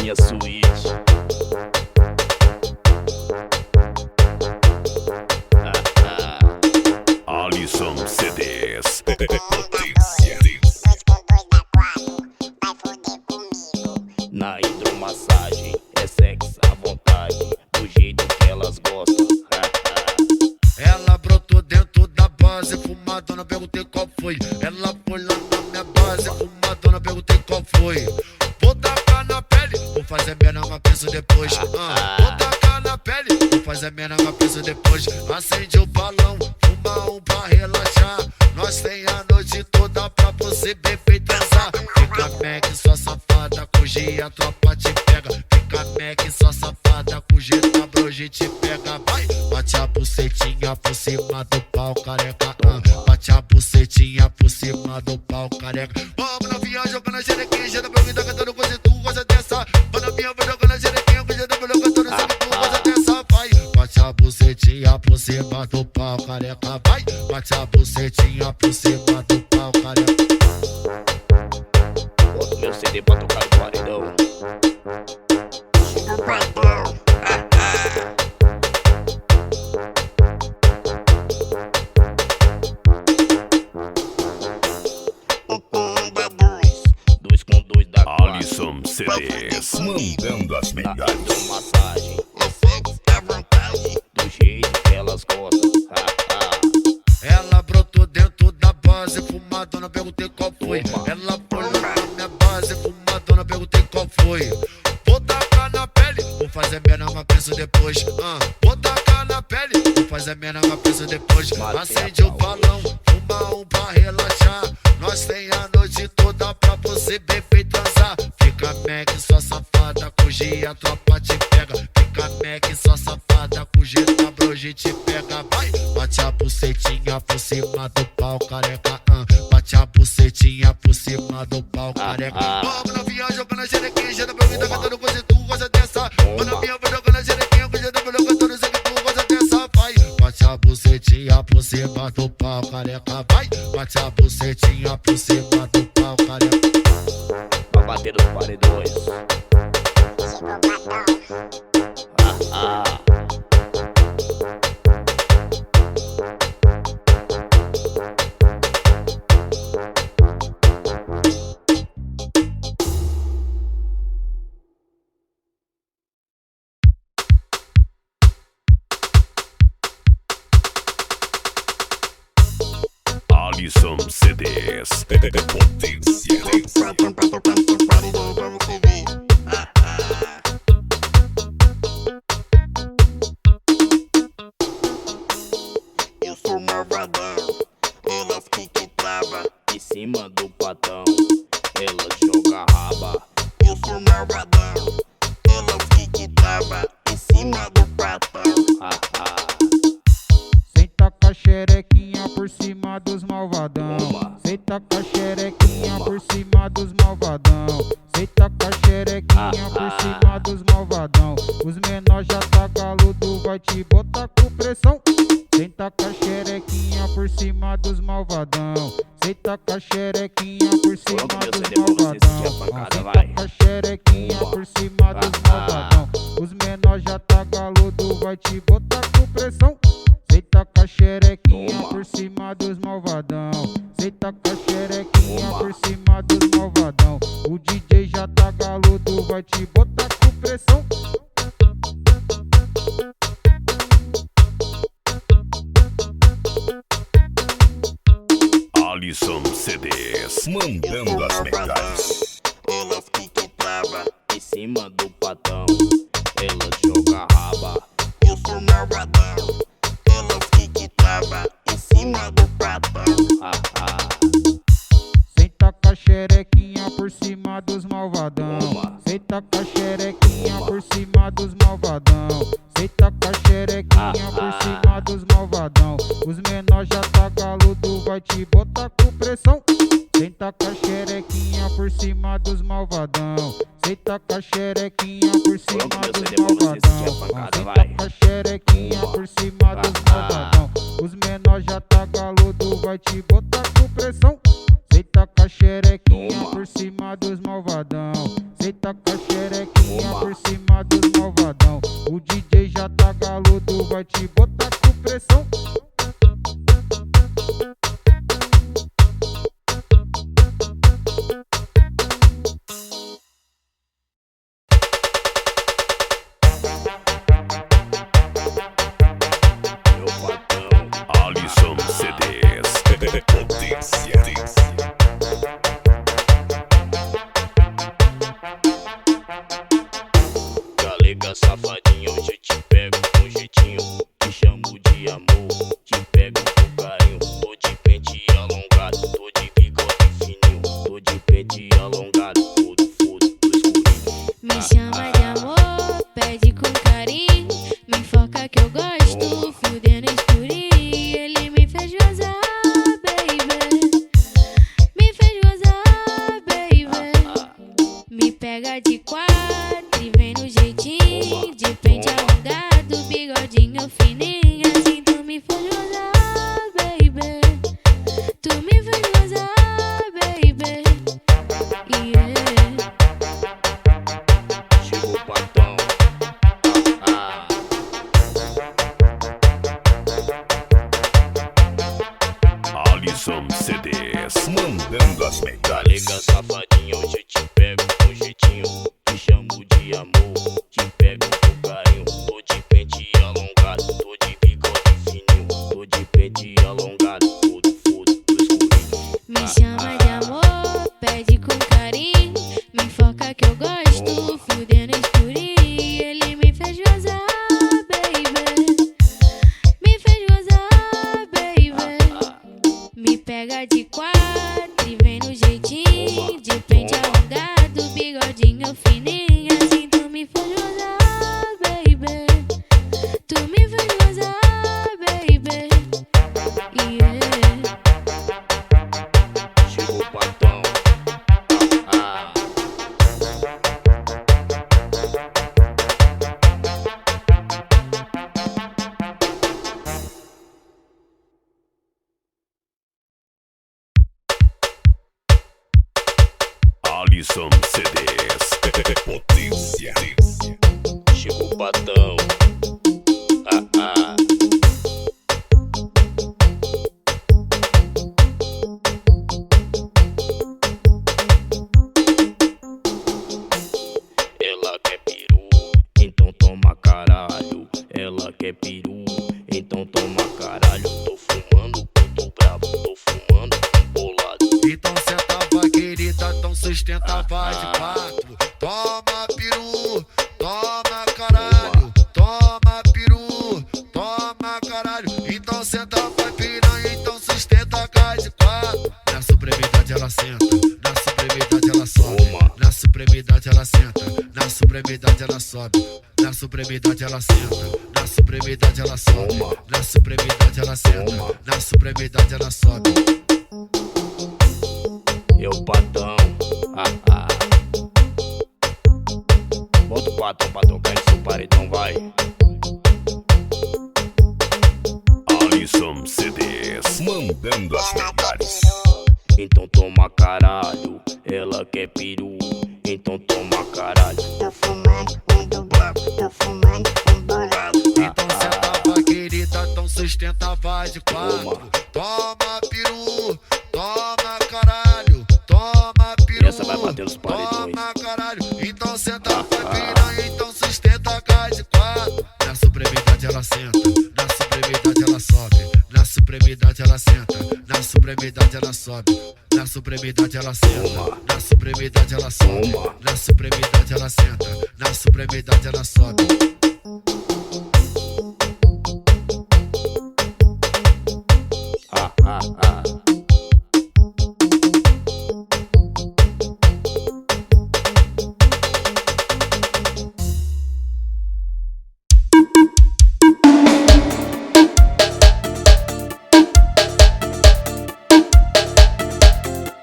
minha suíte. Alisson CDs. Na hidromassagem é sexo à vontade, do jeito que elas gostam. Ela brotou dentro da base, fumadona, perguntei qual foi. Ela foi lá na minha base, fumadona, perguntei qual foi. Vou tacar na pele, vou fazer merda, mas penso depois. Vou tacar na pele, vou fazer merda, mas penso depois. Acende o balão, fuma um pra relaxar. Nós tem a noite toda pra você beber e transar. Fica Mac, só safada, com G a tropa te pega. Fica Mac, só safada, com G na broje te pega. Vai, bate a bucetinha por cima do pau, careca. Bate a bucetinha por cima do pau, careca. Vamos novinha jogando a xerequinha, já dá pra mim, tá cantando coisa e tu gosta dessa. Vai novinha, vai jogando a xerequinha, já dá pra mim, cantando coisa e tu gosta dessa. Vai, bate a bucetinha por cima do pau, careca. Vai, bate a bucetinha por cima do pau, careca. Bota meu CD pra tocar no paredão. Dois com dois da Alisson CDs. Mandando as na melhores. hidromassagem é sexo à vontade, do jeito que elas gostam. Ela brotou dentro da base, fumadona, perguntei qual foi. Ela foi lá na minha base, fumadona, perguntei qual foi. Vou tacar na pele, vou fazer merda, mas penso depois. Vou tacar na pele, vou fazer merda, mas penso depois. Acende o balão, fuma um pra relaxar. Nós tem a noite toda pra você beber e transar. Fica Mac, só safada, com G a tropa te pega. Fica Mac, só safada, com G na broje te pega. Vai, bate a bucetinha por cima do pau, careca. Bate a bucetinha por cima do pau, careca. Vamos novinha jogando a xerequinha, já dá pra mim, tá cantando coisa e tu gosta dessa. Vai novinha, vai jogando a xerequinha, já dá pra mim, cantando coisa e tu gosta dessa. Vai, bate a bucetinha por cima do pau, careca. Vai, bate a bucetinha por cima do pau, careca. Pra bater nos paredões. Alisson CDs. Potência. Eu sou malvadão, elas ficam bravas. Em cima do patão, ela joga raba. Eu sou malvadão, elas ficam bravas. Em cima do patão. Senta com a xerequinha por cima dos malvadão. Toma. Senta com a xerequinha por cima dos malvadão. Senta com a xerequinha por cima dos malvadão. Os menores já tá galudo, vai te botar com pressão. Senta com a xerequinha por cima dos malvadão. Senta com a xerequinha por cima Pronto, meu dos CD pra você malvadão. sentir a pancada, Senta vai. com a xerequinha por cima dos malvadão. Os menores já tá galudo, vai te botar com pressão. Senta com a xerequinha Toma. por cima dos malvadão. Senta com a xerequinha Toma. por cima dos malvadão. O DJ já tá galudo, vai te botar com pressão. Alisson CDs. Mandando as melhores. Elas ficam bravas. Em cima do patão, ela joga raba. Eu sou malvadão, elas ficam bravas. Em cima do patão. Senta com a xerequinha por cima dos malvadão. Toma. Senta com a xerequinha por cima dos malvadão. Senta com a xerequinha por cima dos malvadão. Os menores já tá galudo, vai te botar com pressão. Senta com a xerequinha por cima dos malvadão. Senta com a xerequinha por cima DJ já tá galudo, vai te botar com pressão. Meu patrão, Alisson CDs. Potência. galega safadinha, hoje te pego com jeitinho. Te chamo de amor, te pego com carinho. Tô de pente alongado, tô de bigode fininho. Tô de pente alongado, fudo do escurinho. Me chama de amor, pede com carinho. Me foca que eu gosto, fudendo escurinho. Ele me fez gozar, baby. Me fez gozar, baby. Me pega de quatro e vem no jeitinho. De pente alongado, bigodinho fininho. Assim tu me fez gozar, baby. Tu me fez gozar, baby. Yeah. Chegou o patrão. Alisson CDs. Mandando as Galega melhores. safadinha, hoje te pego com jeitinho. Te chamo de amor, te pego com carinho. Tô de pente alongado, tô de bigode fininho. Tô de pente alongado, fudo do escurinho. Me chama de amor, pede com carinho. Me foca que eu gosto, fudendo escurinho. Ele me fez gozar, baby. Me fez gozar, baby. Me pega de quatro e vem no jeitinho. De pente alongado, bigodinho fininho. Assim tu me fez gozar, baby. Tu me fez gozar, baby. Yeah. Chegou o patrão. Alisson CDs. Potência. Chegou o patrão. Ela quer peru, então toma caralho. Ela quer peru, então toma caralho. Tô fumando, tô bravo, tô fumando bolado. Então senta vai querida, então sustenta vai de quatro. Toma peru, toma caralho. Toma peru, toma caralho. Então senta vai piranha, então sustenta cai de quatro. Na supremidade ela senta, na supremidade ela sobe. Na supremidade ela senta, na supremidade ela sobe. Na supremidade ela senta, na supremidade ela sobe. Na supremidade ela senta, na supremidade ela sobe. Eu patrão, Bota o patrão pra tocar esse paredão, vai. Alisson CDs. Mandando as melhores. Então toma caralho. Ela quer peru, então toma caralho. Tô fumando do brabo, tô fumando bolado. Então senta vai querida, então sustenta vai de quatro. Toma peru, toma caralho. Toma peru, Essa vai bater nos paredões. toma caralho. Então senta vai piranha, então sustenta cai de quatro. Na supremidade ela senta, na supremidade ela sobe. Na supremidade ela senta, na supremidade ela sobe. Na supremidade ela senta, na supremidade ela sobe. Na supremidade ela senta, na supremidade ela sobe.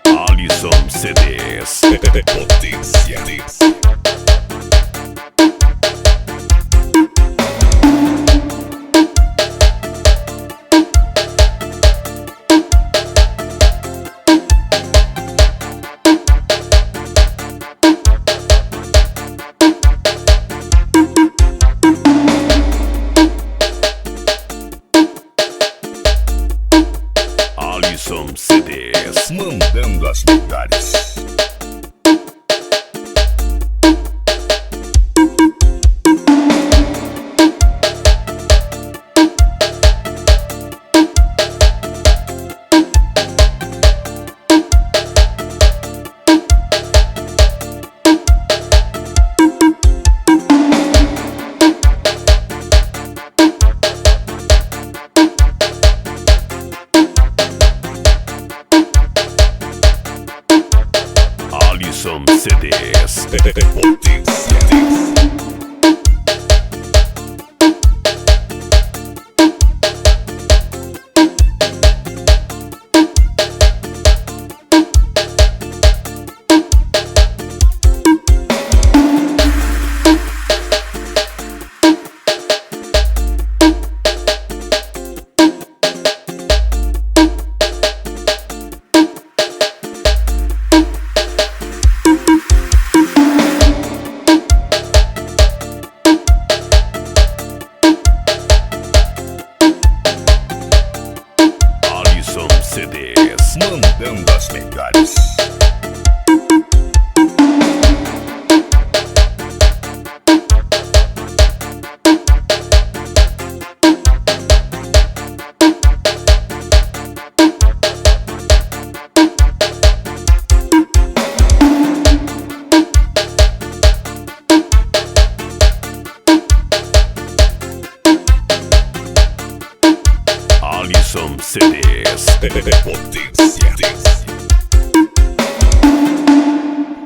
Alisson CDs. Potência. CDs, mandando as melhores. Alisson CDs, potência. CDs, mandando as melhores. Alisson CDs, potência.